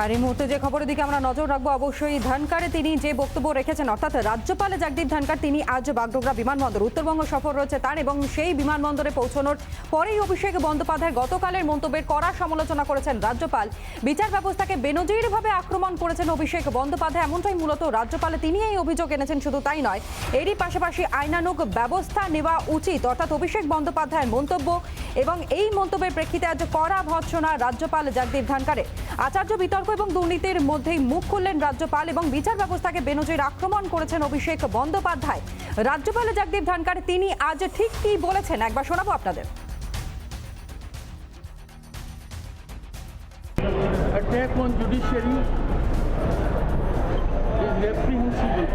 আর এই মুহূর্তে যে খবরের দিকে আমরা নজর রাখবো অবশ্যই ধনখড়ে তিনি যে বক্তব্য রেখেছেন, অর্থাৎ রাজ্যপাল জগদীপ ধনখড় তিনি আজ বাগডোগরা বিমানবন্দর উত্তরবঙ্গ সফর রয়েছে তার, এবং সেই বিমানবন্দরে পৌঁছানোর পরেই অভিষেক বন্দ্যোপাধ্যায় গতকালের মন্তব্যের কড়া সমালোচনা করেছেন রাজ্যপাল। বিচার ব্যবস্থাকে বেনজিরভাবে আক্রমণ করেছেন অভিষেক বন্দ্যোপাধ্যায়, এমনটাই মূলত রাজ্যপাল তিনি এই অভিযোগ এনেছেন। শুধু তাই নয়, এরই পাশাপাশি আইনানুগ ব্যবস্থা নেওয়া উচিত, অর্থাৎ অভিষেক বন্দ্যোপাধ্যায়ের মন্তব্য এবং এই মন্তব্যের প্রেক্ষিতে আজ কড়া ভর্ৎসনা রাজ্যপাল জগদীপ ধনখড়ের। আচার্য বিতর্ক এবং দুর্নীতির মধ্যেই মুখ খুললেন রাজ্যপাল এবং বিচার ব্যবস্থাকে বেনজির আক্রমণ করেছেন অভিষেক বন্দ্যোপাধ্যায়। রাজ্যপাল জগদীপ ধনখড় তিনি আজ ঠিক কি বলেছেন একবার শোনাবো আপনাদের। Attack on judiciary is reprehensible.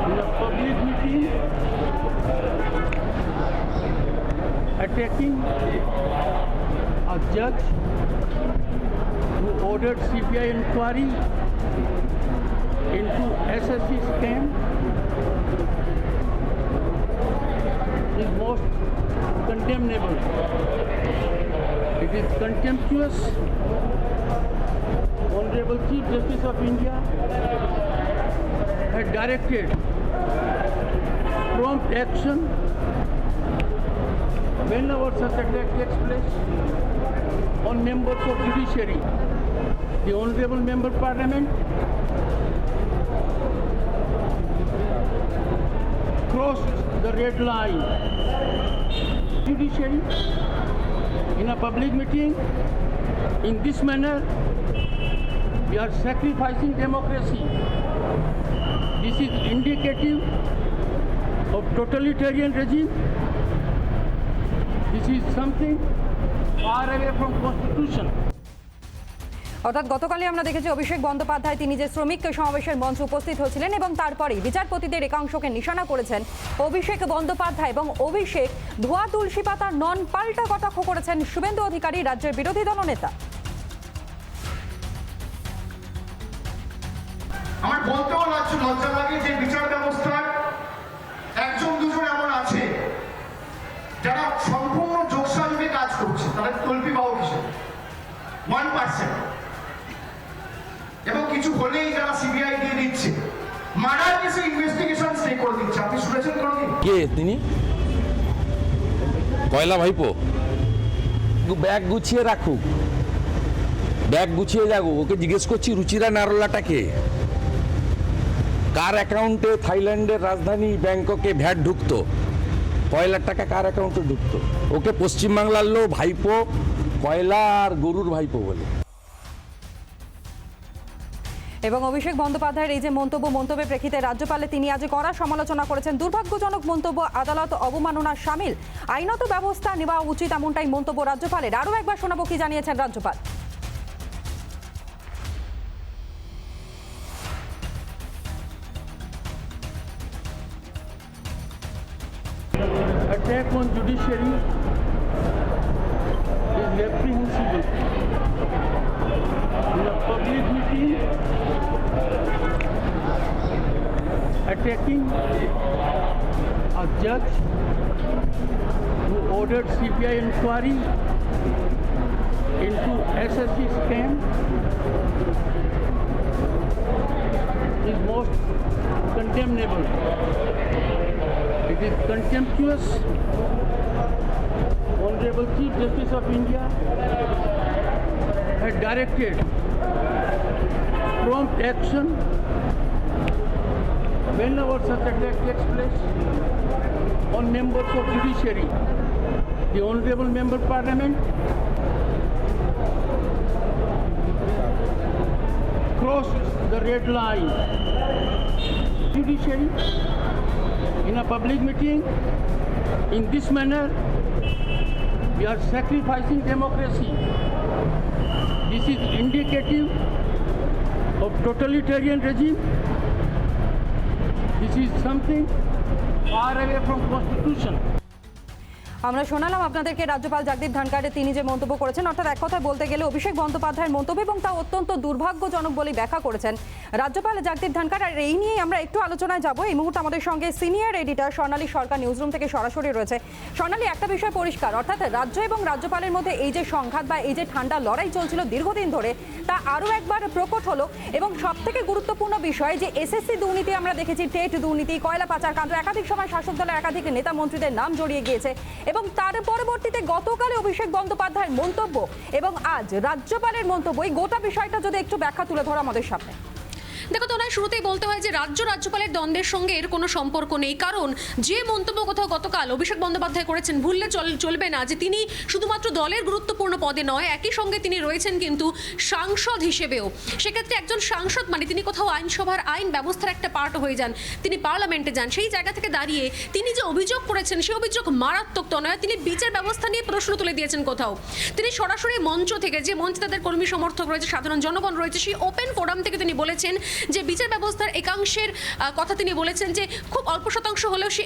In a public meeting, attacking a judge who ordered CBI inquiry into SSC scam is most condemnable. It is contemptuous. Honorable Chief Justice of India had directed prompt action whenever such attack takes place on members of judiciary. The Honorable Member Parliament crossed the red line. Judiciary in a public meeting in this manner, we are sacrificing democracy. This is indicative of totalitarian regime. This is something far away from constitution. অর্থাৎ গতকালই আমরা দেখেছি অভিষেক বন্দ্যোপাধ্যায় তিনি যে শ্রমিক সমাবেশের মঞ্চে উপস্থিত হয়েছিলেন এবং তারপরেই বিচারপতিদের একাংশকে নিশানা করেছেন অভিষেক বন্দ্যোপাধ্যায়, এবং অভিষেক ধোয়া তুলসী পাতা নন পাল্টা কটাক্ষ করেছেন শুভেন্দু অধিকারী, রাজ্যের বিরোধী দলনেতা। আমার বলতেও লজ্জা লাগে যে বিচার ব্যবস্থার একজন দুজন এমন আছে যারা সম্পূর্ণ যোগসাজকে কাজ করছে, তাদের তল্পি বাহক হিসেবে 1%, এবং কিছু হলেই যারা সিবিআই দিয়ে দিচ্ছে, মার্ডার কেসে ইনভেস্টিগেশন স্টে করে দিচ্ছে। আপনি শুনেছেন কোনদিন? কে তিনি? কয়লা ভাইপো? ব্যাগ গুছিয়ে রাখুক, ব্যাগ গুছিয়ে যাবো। ওকে জিজ্ঞেস করছি রুচিরা নারোলাটাকে, কার অ্যাকাউন্টে থাইল্যান্ডের রাজধানী ব্যাংককে ভ্যাট ঢুকতো, কয়লার টাকা কার অ্যাকাউন্টে ঢুকতো? ওকে পশ্চিমবাংলার লোক ভাইপো, কয়লা আর গরুর ভাইপো বলে। এবং অভিষেক বন্দ্যোপাধ্যায়ের এই যে মন্তব্যের প্রেক্ষিতে রাজ্যপালে তিনি আজ কড়া সমালোচনা করেছেন। দুর্ভাগ্যজনক মন্তব্য, আদালত অবমাননার শামিল, আইনত ব্যবস্থা নেওয়া উচিত, এমনটাই মন্তব্য রাজ্যপালের। আরও একবার শোনাবো কি জানিয়েছেন রাজ্যপাল। Attack on judiciary is reprehensible. In a public meeting, attacking a judge who ordered CBI inquiry into SSC scam is most condemnable. It is contemptuous. Honorable Chief Justice of India had directed prompt action whenever such attack takes place on members of judiciary. The Honorable Member Parliament crossed the red line. Judiciary in a public meeting in this manner, we are sacrificing democracy. This is indicative of totalitarian regime. This is something far away from constitution. আমরা শোনালাম আপনাদেরকে রাজ্যপাল জগদীপ ধনখড়ে তিনি যে মন্তব্য করেছেন, অর্থাৎ এক কথায় বলতে গেলে অভিষেক বন্দ্যোপাধ্যায়ের মন্তব্য এবং তা অত্যন্ত দুর্ভাগ্যজনক বলে ব্যাখ্যা করেছেন রাজ্যপাল জগদীপ ধনখড়। আর এই নিয়েই আমরা একটু আলোচনায় যাব। এই মুহূর্তে আমাদের সঙ্গে সিনিয়র এডিটর স্বর্ণালী সরকার নিউজরুম থেকে সরাসরি রয়েছে। স্বর্ণালী, একটা বিষয় পরিষ্কার, অর্থাৎ রাজ্য এবং রাজ্যপালের মধ্যে এই যে সংঘাত বা এই যে ঠান্ডা লড়াই চলছিল দীর্ঘদিন ধরে, তা আরও একবার প্রকট হলো। এবং সব থেকে গুরুত্বপূর্ণ বিষয় যে এসএসসি দুর্নীতি আমরা দেখেছি, টেট দুর্নীতি, কয়লা পাচার কাণ্ড, একাধিক সময় শাসক দলের একাধিক নেতা মন্ত্রীদের নাম জড়িয়ে গিয়েছে। এবং তার পরবর্তীতে গতকালে অভিষেক বন্দ্যোপাধ্যায়ের মন্তব্য এবং আজ রাজ্যপালের মন্তব্য, এই গোটা বিষয়টা যদি একটু ব্যাখ্যা তুলে ধরো আমাদের সামনে। দেখো, তো নয় শুরুতেই বলতে হয় যে রাজ্যপালের দ্বন্দ্বের সঙ্গে এর কোনো সম্পর্ক নেই। কারণ যে মন্তব্য কোথাও গতকাল অভিষেক বন্দ্যোপাধ্যায় করেছেন, ভুললে চলবে না যে তিনি শুধুমাত্র দলের গুরুত্বপূর্ণ পদে নয়, একই সঙ্গে তিনি রয়েছেন কিন্তু সাংসদ হিসেবেও। সেক্ষেত্রে একজন সাংসদ মানে তিনি কোথাও আইনসভার আইন ব্যবস্থার একটা পার্ট হয়ে যান, তিনি পার্লামেন্টে যান। সেই জায়গা থেকে দাঁড়িয়ে তিনি যে অভিযোগ করেছেন সেই অভিযোগ মারাত্মক তো নয়, তিনি বিচার ব্যবস্থা নিয়ে প্রশ্ন তুলে দিয়েছেন কোথাও। তিনি সরাসরি মঞ্চ থেকে, যে মঞ্চে তাদের কর্মী সমর্থক রয়েছে, সাধারণ জনগণ রয়েছে, সেই ওপেন ফোরাম থেকে তিনি বলেছেন যে বিচার ব্যবস্থার একাংশের কথা তিনি বলেছেন যে খুব অল্প শতাংশ হলেও সে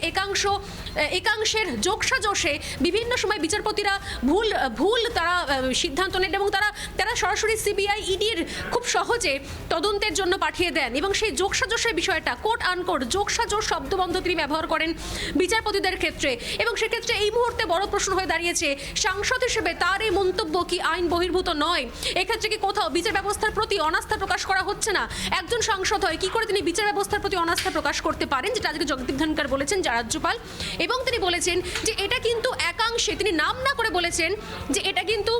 একাংশের যোগসাজশে বিভিন্ন সময় বিচারপতিরা ভুল তারা সিদ্ধান্ত নেন এবং তারা সরাসরি সিবিআই ইডির খুব সহজে তদন্তের জন্য পাঠিয়ে দেন। এবং সেই যোগসাজশের বিষয়টা কোট আনকোট যোগসাজশ শব্দবন্ধ তিনি ব্যবহার করেন বিচারপতিদের ক্ষেত্রে। এবং সেক্ষেত্রে এই মুহূর্তে বড় প্রশ্ন হয়ে দাঁড়িয়েছে, সাংসদ হিসেবে তার এই মন্তব্য কি আইন বহির্ভূত নয়? এক্ষেত্রে কি কোথাও বিচার ব্যবস্থার প্রতি অনাস্থা প্রকাশ করা হচ্ছে না? একজন সাংসদ হয় কি করে তিনি বিচার ব্যবস্থার প্রতি অনাস্থা প্রকাশ করতে পারেন, যেটা আজকে জগদীপ ধনখড় বলেছেন রাজ্যপাল। এবং তিনি বলেছেন যে এটা কিন্তু একাংশে, তিনি নাম না করে বলেছেন যে এটা কিন্তু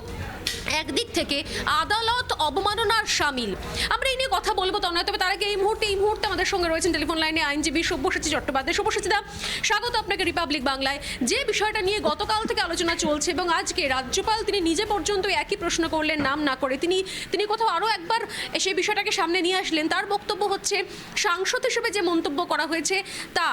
একদিক থেকে আদালত অবমাননার শামিল। আমরা এই নিয়ে কথা বলবো তো নয়, তবে তার আগে এই মুহূর্তে আমাদের সঙ্গে রয়েছেন টেলিফোন লাইনে আইনজীবী সব্যসাচী চট্টোপাধ্যায়। সব্যসাচীদা, স্বাগত আপনাকে রিপাবলিক বাংলায়। যে বিষয়টা নিয়ে গতকাল থেকে আলোচনা চলছে এবং আজকে রাজ্যপাল তিনি নিজে পর্যন্ত একই প্রশ্ন করলেন নাম না করে, তিনি কোথাও আরও একবার সেই বিষয়টাকে সামনে নিয়ে আসলেন। তার বক্তব্য হচ্ছে সাংসদ হিসেবে যে মন্তব্য করা হয়েছে তা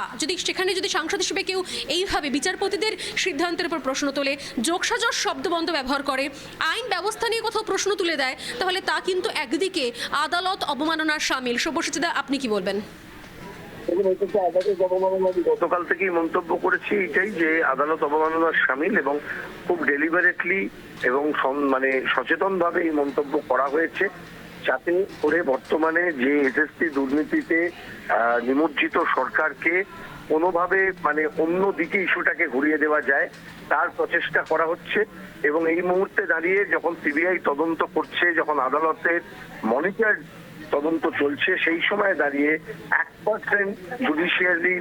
সেখানে যদি সাংসদ হিসেবে কেউ এইভাবে বিচারপতিদের সিদ্ধান্তের উপর প্রশ্ন তোলে, যোগসাজশ শব্দবন্ধ ব্যবহার করে, আইন ব্যবস্থা নিয়ে কোথাও প্রশ্ন তুলে দেয়, তাহলে তা কিন্তু একদিকে আদালত অবমাননার শামিল। সব্যসাচীদা, আপনি কি বলবেন? গতকাল থেকেই মন্তব্য করেছি এটাই যে আদালত অবমাননার শামিল এবং খুব ডেলিবারেটলি এবং মানে সচেতন ভাবে এই মন্তব্য করা হয়েছে, যাতে করে বর্তমানে যে এসএসসি দুর্নীতিতে নিমজ্জিত সরকারকে কোনোভাবে মানে অন্য দিকে ইস্যুটাকে ঘুরিয়ে দেওয়া যায় তার প্রচেষ্টা করা হচ্ছে। এবং এই মুহূর্তে দাঁড়িয়ে যখন সিবিআই তদন্ত করছে, যখন আদালতের মনিটর তদন্ত চলছে, সেই সময় দাঁড়িয়ে 1% জুডিশিয়ারি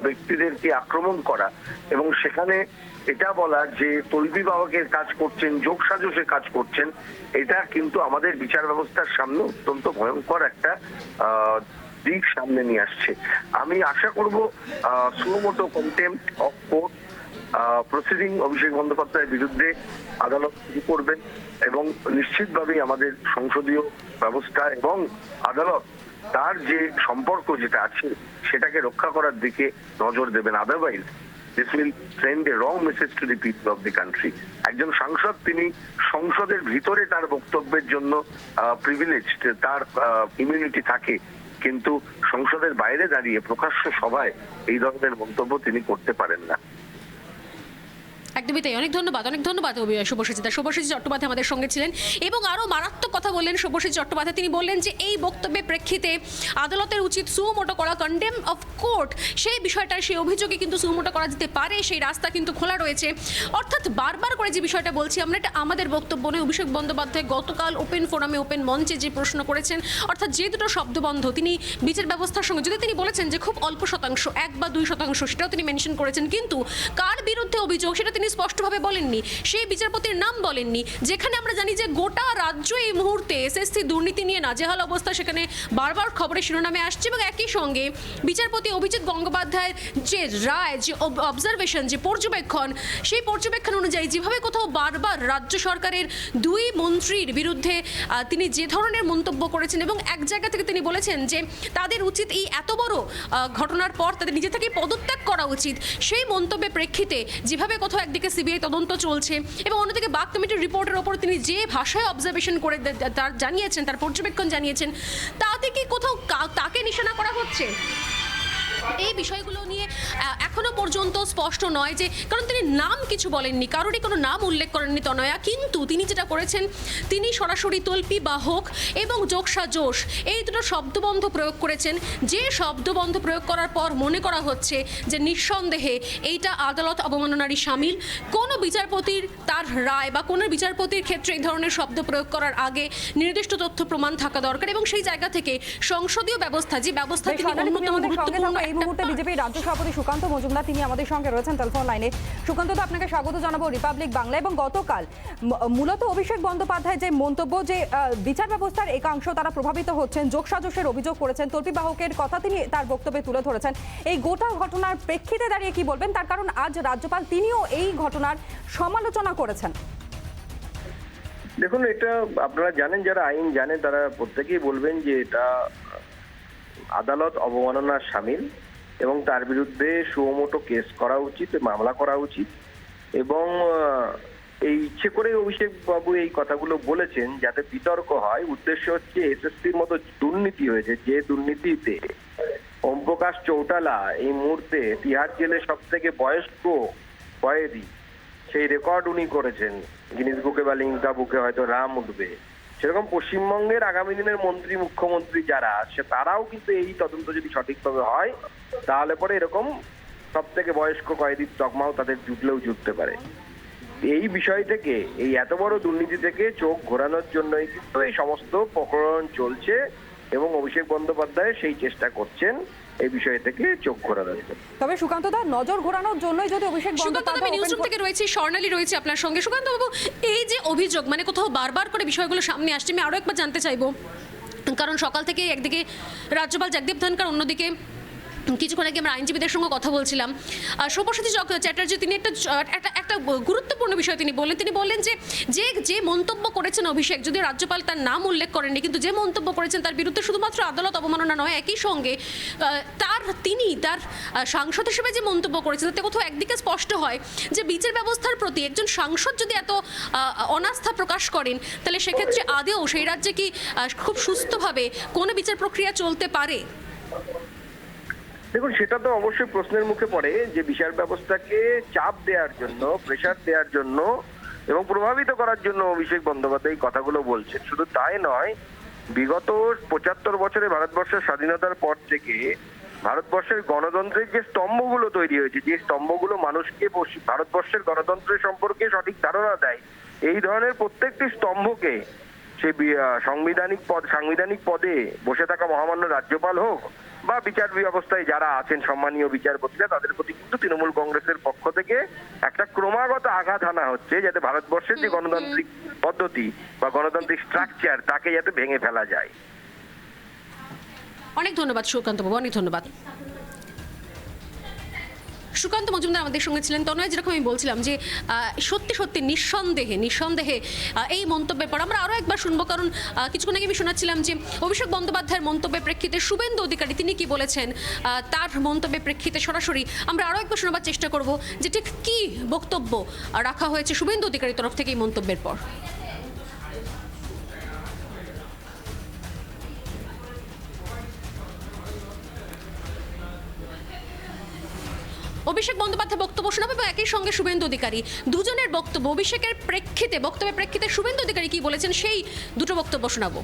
ব্যক্তিদেরকে আক্রমণ করা এবং সেখানে এটা বলা যে তল্পিবাহকের কাজ করছেন, যোগসাজশে কাজ করছেন, এটা কিন্তু আমাদের বিচার ব্যবস্থার সামনে অত্যন্ত ভয়ঙ্কর একটা দিক সামনে নিয়ে আসছে। আমি আশা করব suo motu contempt of court proceeding Abhishek বন্দ্যোপাধ্যায়ের বিরুদ্ধে আদালত শুরু করবেন এবং নিশ্চিতভাবেই আমাদের সংসদীয় ব্যবস্থা এবং আদালত তার যে সম্পর্ক যেটা আছে সেটাকে রক্ষা করার দিকে নজর দেবেন। Otherwise this will send a wrong message to the people of the country. একজন সাংসদ তিনি সংসদের ভিতরে তার বক্তব্যের জন্য প্রিভিলেজড, তার ইমিউনিটি থাকে, কিন্তু সংসদের বাইরে দাঁড়িয়ে প্রকাশ্য সভায় এই ধরনের মন্তব্য তিনি করতে পারেন না। একদমই তাই। অনেক ধন্যবাদ শুভসাচী চট্টোপাধ্যায় আমাদের সঙ্গে ছিলেন এবং আরও মারাত্মক কথা বললেন শুভসাচী চট্টোপাধ্যায়। তিনি বললেন যে এই বক্তব্যের প্রেক্ষিতে আদালতের উচিত সুমোটো করা, কন্ডেম অফ কোর্ট, সেই বিষয়টা, সেই অভিযোগে কিন্তু সুমোটো করা যেতে পারে, সেই রাস্তা কিন্তু খোলা রয়েছে। অর্থাৎ বারবার করে যে বিষয়টা বলছি আমরা, এটা আমাদের বক্তব্য নয়। অভিষেক বন্দ্যোপাধ্যায় গতকাল ওপেন ফোরামে, ওপেন মঞ্চে যে প্রশ্ন করেছেন, অর্থাৎ যে দুটো শব্দবন্ধ তিনি বিচার ব্যবস্থার সঙ্গে, যদি তিনি বলেছেন যে খুব অল্প শতাংশ, 1 বা 2%, সেটাও তিনি মেনশন করেছেন, কিন্তু কার বিরুদ্ধে অভিযোগ সেটা তিনি স্পষ্টভাবে বলেননি, সেই বিচারপতির নাম বলেননি। যেখানে আমরা জানি যে গোটা রাজ্য এই মুহূর্তে এসএসসি দুর্নীতি নিয়ে নাজেহাল অবস্থা, সেখানে বারবার খবরের শিরোনামে আসছে। এবং একই সঙ্গে বিচারপতি অভিজিৎ গঙ্গোপাধ্যায়ের যে রায়, যে অবজারভেশন, যে পর্যবেক্ষণ, সেই পর্যবেক্ষণ অনুযায়ী যেভাবে কোথাও বারবার রাজ্য সরকারের 2 মন্ত্রীর বিরুদ্ধে তিনি যে ধরনের মন্তব্য করেছেন এবং এক জায়গা থেকে তিনি বলেছেন যে তাদের উচিত এই এত বড় ঘটনার পর তাদের নিজে থেকেই পদত্যাগ করা উচিত, সেই মন্তব্যের প্রেক্ষিতে যেভাবে কোথাও একদিকে সিবিআই তদন্ত চলছে এবং অন্যদিকে বাক কমিটির রিপোর্টের ওপর তিনি যে ভাষায় অবজারভেশন করে তার জানিয়েছেন, তার পর্যবেক্ষণ জানিয়েছেন, তাতে কি কোথাও তাকে নিশানা করা হচ্ছে? এই বিষয়গুলো নিয়ে এখনো পর্যন্ত স্পষ্ট নয় যে, কারণ তিনি নাম কিছু বলেননি, কারোরই কোনো নাম উল্লেখ করেননি তনয়া, কিন্তু তিনি যেটা করেছেন তিনি সরাসরি তল্পি বাহক এবং যোগসাজোশ এই দুটো শব্দবন্ধ প্রয়োগ করেছেন, যে শব্দবন্ধ প্রয়োগ করার পর মনে করা হচ্ছে যে নিঃসন্দেহে এইটা আদালত অবমাননারই শামিল। কোনো বিচারপতির তার রায় বা কোনো বিচারপতির ক্ষেত্রে এই ধরনের শব্দ প্রয়োগ করার আগে নির্দিষ্ট তথ্য প্রমাণ থাকা দরকার, এবং সেই জায়গা থেকে সংসদীয় ব্যবস্থা যে ব্যবস্থা বেশ, তিনি স্বর্ণালী, তুমি অন্যতম আমাদের সঙ্গে গুরুত্বপূর্ণ থাকো। এই মুহূর্তে বিজেপি রাজ্য সভাপতি সুকান্ত মজুমদার তিনি আমাদের সঙ্গে রয়েছেন টেলিফোন লাইনে। সুকান্ত, তো আপনাকে স্বাগত জানাবো রিপাবলিক বাংলা। এবং গতকাল মূলত অভিষেক বন্দ্যোপাধ্যায় যে মন্তব্য যে বিচার ব্যবস্থার একাংশ তারা প্রভাবিত হচ্ছেন, যোগসাজশের অভিযোগ করেছেন, তল্পি বাহকের কথা তিনি তার বক্তব্যে তুলে ধরেছেন। এই গোটা ঘটনার প্রেক্ষিতে দাঁড়িয়ে কি বলবেন? তার কারণ আজ রাজ্যপাল তিনিও এই ঘটনার সমালোচনা করেছেন। দেখুন, এটা আপনারা জানেন, যারা আইন জানে তারা প্রত্যেকেই বলবেন যে এটা আদালত অবমাননার শামিল এবং তার বিরুদ্ধে সুমোটো কেস করা উচিত, মামলা করা উচিত। এবং এই ইচ্ছে করে অভিষেক বাবু এই কথাগুলো বলেছেন যাতে বিতর্ক হয়। উদ্দেশ্য হচ্ছে এসএসসির মতো দুর্নীতি হয়েছে, যে দুর্নীতিতে ওম প্রকাশ চৌটালা এই মুহূর্তে তিহার জেলে সব থেকে বয়স্ক কয়েদি, সেই রেকর্ড উনি করেছেন। গিনিস বুকে বা লিঙ্কা বুকে হয়তো নাম উঠবে। সেরকম পশ্চিমবঙ্গের আগামী দিনের মন্ত্রী, মুখ্যমন্ত্রী যারা আছে তারাও কিন্তু এই তদন্ত যদি সঠিকভাবে হয় তাহলে পরে এরকম সব থেকে বয়স্ক কয়েদির তকমাও তাদের জুটতে পারে। এই বিষয় থেকে, এই এত বড় দুর্নীতি থেকে চোখ ঘোরানোর জন্যই কিন্তু এই সমস্ত প্রকরণ চলছে এবং অভিষেক বন্দ্যোপাধ্যায় সেই চেষ্টা করছেন এই বিষয় থেকে চোখ ঘোরানোর জন্য। তবে সুকান্ত দা, নজর ঘোরানোর জন্যই যদি অভিষেক বন্দ্যোপাধ্যায় নিউজরুম থেকে রয়েছে, স্বর্ণালী রয়েছে আপনার সঙ্গে। সুকান্ত বাবু, এই যে অভিযোগ মানে কোথাও বারবার করে বিষয়গুলো সামনে আসছে, আমি আরো একবার জানতে চাইবো, কারণ সকাল থেকে একদিকে রাজ্যপাল জগদীপ ধনকর, অন্যদিকে কিছুক্ষণ আগে আমরা আইনজীবীদের সঙ্গে কথা বলছিলাম, শুভশ্রী চ্যাটার্জি তিনি একটা গুরুত্বপূর্ণ বিষয় তিনি বললেন যে মন্তব্য করেছেন অভিষেক, যদিও রাজ্যপাল তার নাম উল্লেখ করেননি, কিন্তু যে মন্তব্য করেছেন তার বিরুদ্ধে শুধুমাত্র আদালত অবমাননা নয়, একই সঙ্গে তিনি তার সাংসদ হিসেবে যে মন্তব্য করেছেন তাতে কোথাও একদিকে স্পষ্ট হয় যে বিচার ব্যবস্থার প্রতি একজন সাংসদ যদি এত অনাস্থা প্রকাশ করেন তাহলে সেক্ষেত্রে আদেও সেই রাজ্যে কি খুব সুস্থভাবে কোনো বিচার প্রক্রিয়া চলতে পারে? দেখুন, সেটা তো অবশ্যই প্রশ্নের মুখে পড়ে যে বিচার ব্যবস্থাকে চাপ দেওয়ার জন্য, প্রেশার দেওয়ার জন্য এবং প্রভাবিত করার জন্য অভিষেক বন্দ্যোপাধ্যায় এই কথাগুলো বলছেন। শুধু তাই নয়, বিগত ৭৫ বছরে ভারতবর্ষের স্বাধীনতার পর থেকে ভারতবর্ষের গণতন্ত্রের যে স্তম্ভগুলো তৈরি হয়েছে, যে স্তম্ভগুলো মানুষকে ভারতবর্ষের গণতন্ত্রের সম্পর্কে সঠিক ধারণা দেয়, এই ধরনের প্রত্যেকটি স্তম্ভকে সে সাংবিধানিক পদে বসে থাকা মহামান্য রাজ্যপাল হোক বা বিচার ব্যবস্থায় যারা আছেন সম্মানীয় বিচারপতিরা, তাদের প্রতি কিন্তু তৃণমূল কংগ্রেসের পক্ষ থেকে একটা ক্রমাগত আঘাত আনা হচ্ছে যাতে ভারতবর্ষের যে গণতান্ত্রিক পদ্ধতি বা গণতান্ত্রিক স্ট্রাকচার তাকে যাতে ভেঙে ফেলা যায়। অনেক ধন্যবাদ সুকান্ত বাবু, অনেক ধন্যবাদ। সুকান্ত মজুমদার আমাদের সঙ্গে ছিলেন। তনয়, যেরকম আমি বলছিলাম যে সত্যি নিঃসন্দেহে এই মন্তব্যের পর আমরা আরও একবার শুনবো, কারণ কিছুক্ষণ আগে আমি শোনাচ্ছিলাম যে অভিষেক বন্দ্যোপাধ্যায়ের মন্তব্যের প্রেক্ষিতে শুভেন্দু অধিকারী তিনি কি বলেছেন, তার মন্তব্যের প্রেক্ষিতে সরাসরি আমরা আরও একবার শোনাবার চেষ্টা করব যে ঠিক কী বক্তব্য রাখা হয়েছে শুভেন্দু অধিকারীর তরফ থেকে এই মন্তব্যের পর। অভিষেক বন্দ্যোপাধ্যায় বক্তব্য শোনাবে এবং একই সঙ্গে শুভেন্দু অধিকারী, দুজনের বক্তব্য বক্তব্যের প্রেক্ষিতে শুভেন্দু অধিকারী কি বলেছেন সেই দুটো বক্তব্য শোনাবো।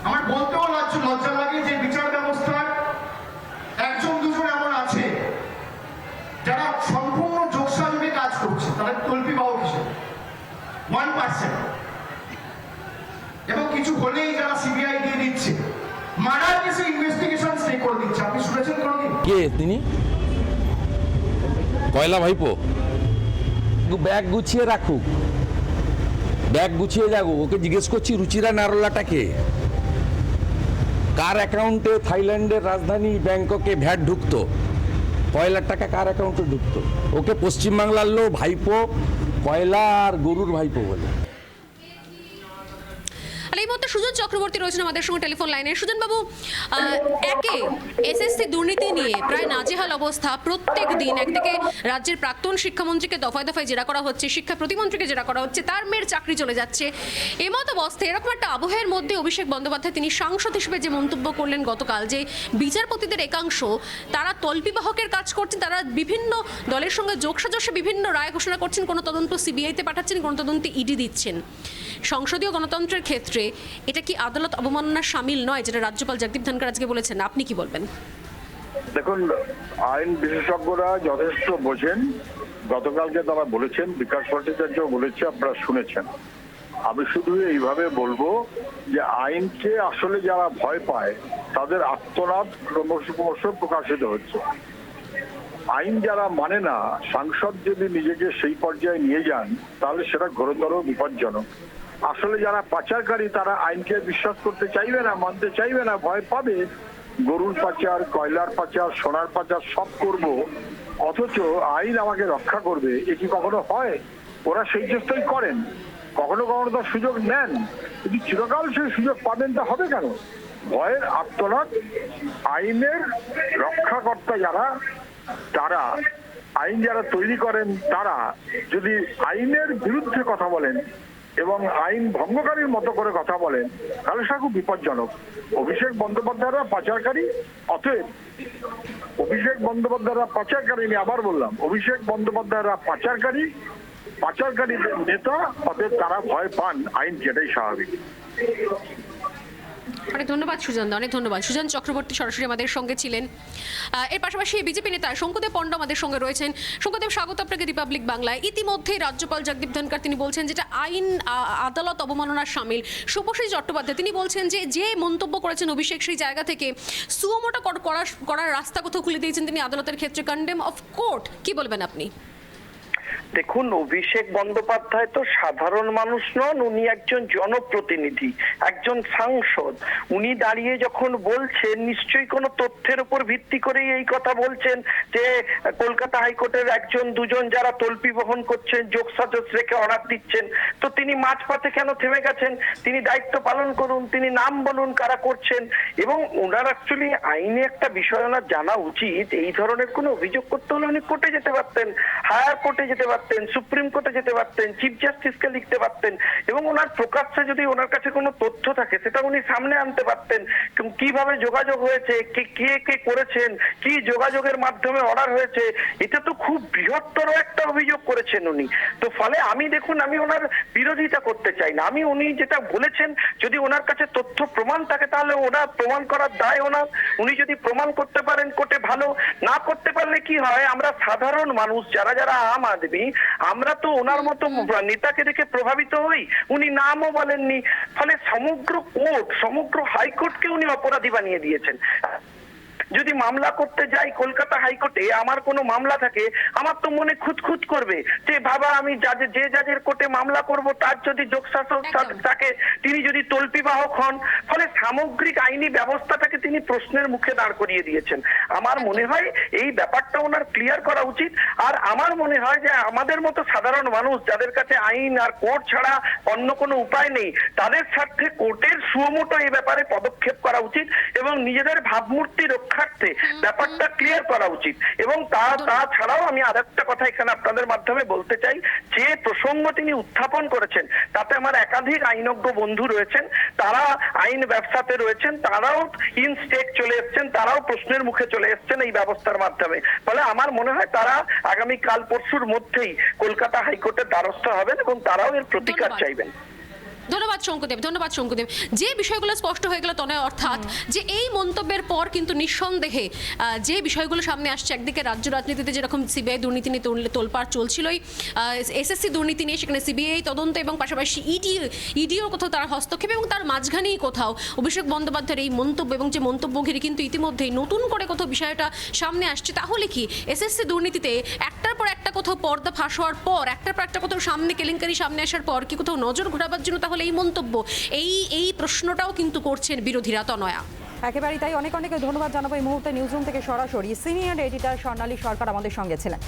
আমার বলতেও লজ্জা লাগে যে বিচার ব্যবস্থার একজন দুজন এমন আছে যারা সম্পূর্ণ যোগসাজশে কাজ করছে, তাদের তল্পি বাহক হিসেবে 1%, এবং কিছু হলেই যারা সিবিআই দিয়ে দিচ্ছে, মার্ডার কেসে ইনভেস্টিগেশন স্টে করে দিচ্ছে। আপনি শুনেছেন কোনোদিন? কে তিনি? কয়লা ভাইপো? ব্যাগ গুছিয়ে রাখুক, ব্যাগ গুছিয়ে যাবো। ওকে জিজ্ঞেস করছি রুচিরা নারোলাটাকে, কার অ্যাকাউন্টে থাইল্যান্ডের রাজধানী ব্যাংককে ভ্যাট ঢুকতো, কয়লার টাকা কার অ্যাকাউন্টে ঢুকতো? ওকে পশ্চিমবাংলার লোক ভাইপো, কয়লা আর গরুর ভাইপো বলে। আর এই মধ্যে সুজন চক্রবর্তী রয়েছেন আমাদের সঙ্গে টেলিফোন লাইনে। সুজন বাবু, একে এসএসসি দুর্নীতি নিয়ে প্রায় নাজেহাল অবস্থা। প্রত্যেক দিন একদিকে রাজ্যের প্রাক্তন শিক্ষামন্ত্রীকে দফায় দফায় জেরা করা হচ্ছে, শিক্ষা প্রতিমন্ত্রীকে জেরা করা হচ্ছে, তার মেয়ের চাকরি চলে যাচ্ছে। এমত অবস্থায় এরকম একটা আবহের মধ্যে অভিষেক বন্দ্যোপাধ্যায় তিনি সাংসদ হিসেবে যে মন্তব্য করলেন গতকাল, যে বিচারপতিদের একাংশ তারা তল্পিবাহকের কাজ করছেন, তারা বিভিন্ন দলের সঙ্গে যোগসাজশে বিভিন্ন রায় ঘোষণা করছেন, কোনো তদন্ত সিবিআইতে পাঠাচ্ছেন, কোনো তদন্তে ইডি দিচ্ছেন। সংসদীয় গণতন্ত্রের ক্ষেত্রে এটা কি আদালত অবমাননার শামিল নয়, যেটা রাজ্যপাল জগদীপ ধনখড় আজকে বলেছেন? আপনি কি বলবেন? দেখুন, আইন বিশেষজ্ঞরা যথেষ্ট বোঝেন। গতকালকে তারা বলেছেন, বিকাশ ভট্টাচার্য বলেছে, আপনারা শুনেছেন। আমি শুধু এইভাবে বলবো যে আইনকে আসলে যারা ভয় পায় তাদের আত্মনাদ ক্রমশ প্রকাশিত হচ্ছে। আইন যারা মানে না, সাংসদ যদি নিজেকে সেই পর্যায়ে নিয়ে যান তাহলে সেটা ঘোরতর বিপজ্জনক। আসলে যারা পাচারকারী তারা আইনকে বিশ্বাস করতে চাইবে না, মানতে চাইবে না, ভয় পাবে। গরুর পাচার, কয়লার পাচার, সোনার পাচার সব করব, অথচ আইন আমাকে রক্ষা করবে, এ কি কখনো হয়? ওরা সেই চেষ্টাই করেন, কখনো কখনো তার সুযোগ নেন, কিন্তু চিরকাল সেই সুযোগ পাবেন তা হবে কেন? ভয়ের আত্মনাদ। আইনের রক্ষাকর্তা যারা, তারা আইন যারা তৈরি করেন, তারা যদি আইনের বিরুদ্ধে কথা বলেন এবং আইন ভঙ্গকারীর মতো করে কথা বলেন তাহলে সেটা খুব বিপজ্জনক। অভিষেক বন্দ্যোপাধ্যায়রা পাচারকারী, অতএব অভিষেক বন্দ্যোপাধ্যায়রা পাচারকারী, আমি আবার বললাম, অভিষেক বন্দ্যোপাধ্যায়রা পাচারকারী নেতা, অতএব তারা ভয় পান আইন, যেটাই স্বাভাবিক। অনেক ধন্যবাদ সুজন, অনেক ধন্যবাদ। সুজন চক্রবর্তী সরাসরি আমাদের সঙ্গে ছিলেন। এর পাশাপাশি বিজেপি নেতা শঙ্কুদেব পণ্ডা আমাদের সঙ্গে রয়েছেন। শঙ্কুদেব, স্বাগত আপনাকে রিপাবলিক বাংলায়। ইতিমধ্যে রাজ্যপাল জগদীপ ধনখড় তিনি বলছেন যেটা আইন আদালত অবমাননার শামিল। শুভশ্রী চট্টোপাধ্যায় তিনি বলছেন যে মন্তব্য করেছেন অভিষেক, সেই জায়গা থেকে সুমোটো করার রাস্তা কোথাও খুলে দিয়েছেন তিনি আদালতের ক্ষেত্রে, কন্ডেম অফ কোর্ট। কি বলবেন আপনি? দেখুন, অভিষেক বন্দ্যোপাধ্যায় তো সাধারণ মানুষ নন, উনি একজন জনপ্রতিনিধি, একজন সাংসদ। উনি দাঁড়িয়ে যখন বলছেন, নিশ্চয়ই কোনো তথ্যের উপর ভিত্তি করেই এই কথা বলছেন যে কলকাতা হাইকোর্টের একজন দুজন যারা তল্পি বহন করছেন, যোগসাজশ রেখে অর্ডার দিচ্ছেন। তো তিনি মাঝপথে কেন থেমে গেছেন? তিনি দায়িত্ব পালন করুন, তিনি নাম বলুন কারা করছেন। এবং ওনার অ্যাকচুয়ালি আইনে একটা বিষয় ওনার জানা উচিত, এই ধরনের কোনো অভিযোগ করতে হলে উনি কোর্টে যেতে পারতেন, হায়ার কোর্টে যেতে পারতেন, সুপ্রিম কোর্টে যেতে পারতেন, চিফ জাস্টিসকে লিখতে পারতেন, এবং ওনার প্রকাশ্যে যদি ওনার কাছে কোনো তথ্য থাকে সেটা উনি সামনে আনতে পারতেন। কিভাবে যোগাযোগ হয়েছে, কে কে করেছেন, কি যোগাযোগের মাধ্যমে অর্ডার হয়েছে, এটা তো খুব বৃহত্তর একটা অভিযোগ করেছেন উনি। তো ফলে আমি দেখুন, আমি ওনার বিরোধিতা করতে চাই না। আমি উনি যেটা বলেছেন, যদি ওনার কাছে তথ্য প্রমাণ থাকে তাহলে ওনার প্রমাণ করার দায় ওনার। উনি যদি প্রমাণ করতে পারেন কোর্টে ভালো, না করতে পারলে কি হয়, আমরা সাধারণ মানুষ যারা আম আদমি, আমরা তো ওনার মতো নেতাকে দেখে প্রভাবিত হই। উনি নামও বলেননি, ফলে সমগ্র কোর্ট, সমগ্র হাইকোর্টকে উনি অপরাধী বানিয়ে দিয়েছেন। যদি মামলা করতে যাই কলকাতা হাইকোর্টে, আমার কোনো মামলা থাকে, আমার তো মনে খুঁতখুত করবে যে বাবা, আমি যে জাজের কোর্টে মামলা করব তার যদি যোগসাজশ থাকে, তিনি যদি তল্পিবাহক হন, ফলে সামগ্রিক আইনি ব্যবস্থাটাকে তিনি প্রশ্নের মুখে দাঁড় করিয়ে দিয়েছেন। আমার মনে হয় এই ব্যাপারটা ওনার ক্লিয়ার করা উচিত। আর আমার মনে হয় যে আমাদের মতো সাধারণ মানুষ যাদের কাছে আইন আর কোর্ট ছাড়া অন্য কোনো উপায় নেই, তাদের স্বার্থে কোর্টের সুমোটো এই ব্যাপারে পদক্ষেপ করা উচিত এবং নিজেদের ভাবমূর্তি রক্ষার্থে ব্যাপারটা ক্লিয়ার করা উচিত। এবং তাছাড়াও আমি আরেকটা কথা এখানে আপনাদের মাধ্যমে বলতে চাই, যে প্রসঙ্গ তিনি উত্থাপন করেছেন তাতে আমার একাধিক আইনজ্ঞ বন্ধু রয়েছেন, তারা আইন ব্যবসাতে রয়েছেন, তারাও ইন স্টেক চলে এসছেন, তারাও প্রশ্নের মুখে চলে এসছেন এই ব্যবস্থার মাধ্যমে। ফলে আমার মনে হয় তারা আগামী কাল পরশুর মধ্যেই কলকাতা হাইকোর্টের দ্বারস্থ হবেন এবং তারাও এর প্রতিকার চাইবেন। ধন্যবাদ শঙ্কুদেব, ধন্যবাদ শঙ্কুদেব। যে বিষয়গুলো স্পষ্ট হয়ে গেল তনয়, অর্থাৎ যে এই মন্তব্যের পর কিন্তু নিঃসন্দেহে যে বিষয়গুলো সামনে আসছে, একদিকে রাজ্য রাজনীতিতে যেরকম সিবিআই দুর্নীতি নিয়ে তোলপাড় চলছিলই, এসএসসি দুর্নীতি নিয়ে সেখানে সিবিআই তদন্ত এবং পাশাপাশি ইডিও কোথাও তার হস্তক্ষেপ, এবং তার মাঝখানেই কোথাও অভিষেক বন্দ্যোপাধ্যায়ের এই মন্তব্য, এবং যে মন্তব্য ঘিরে কিন্তু ইতিমধ্যেই নতুন করে কোথাও বিষয়টা সামনে আসছে। তাহলে কি এসএসসি দুর্নীতিতে একটার পর একটা কোথাও পর্দা ফাঁস হওয়ার পর, একটার পর একটা কোথাও সামনে কেলেঙ্কারি সামনে আসার পর কি কোথাও নজর ঘোরাবার জন্য তাহলে এই মন্তব্য, এই প্রশ্নটাও কিন্তু করছেন বিরোধীরা। তনয়া, একেবারেই তাই। অনেক ধন্যবাদ জানাবো। এই মুহূর্তে নিউজরুম থেকে সরাসরি সিনিয়র এডিটর স্বর্ণালী সরকার আমাদের সঙ্গে ছিলেন।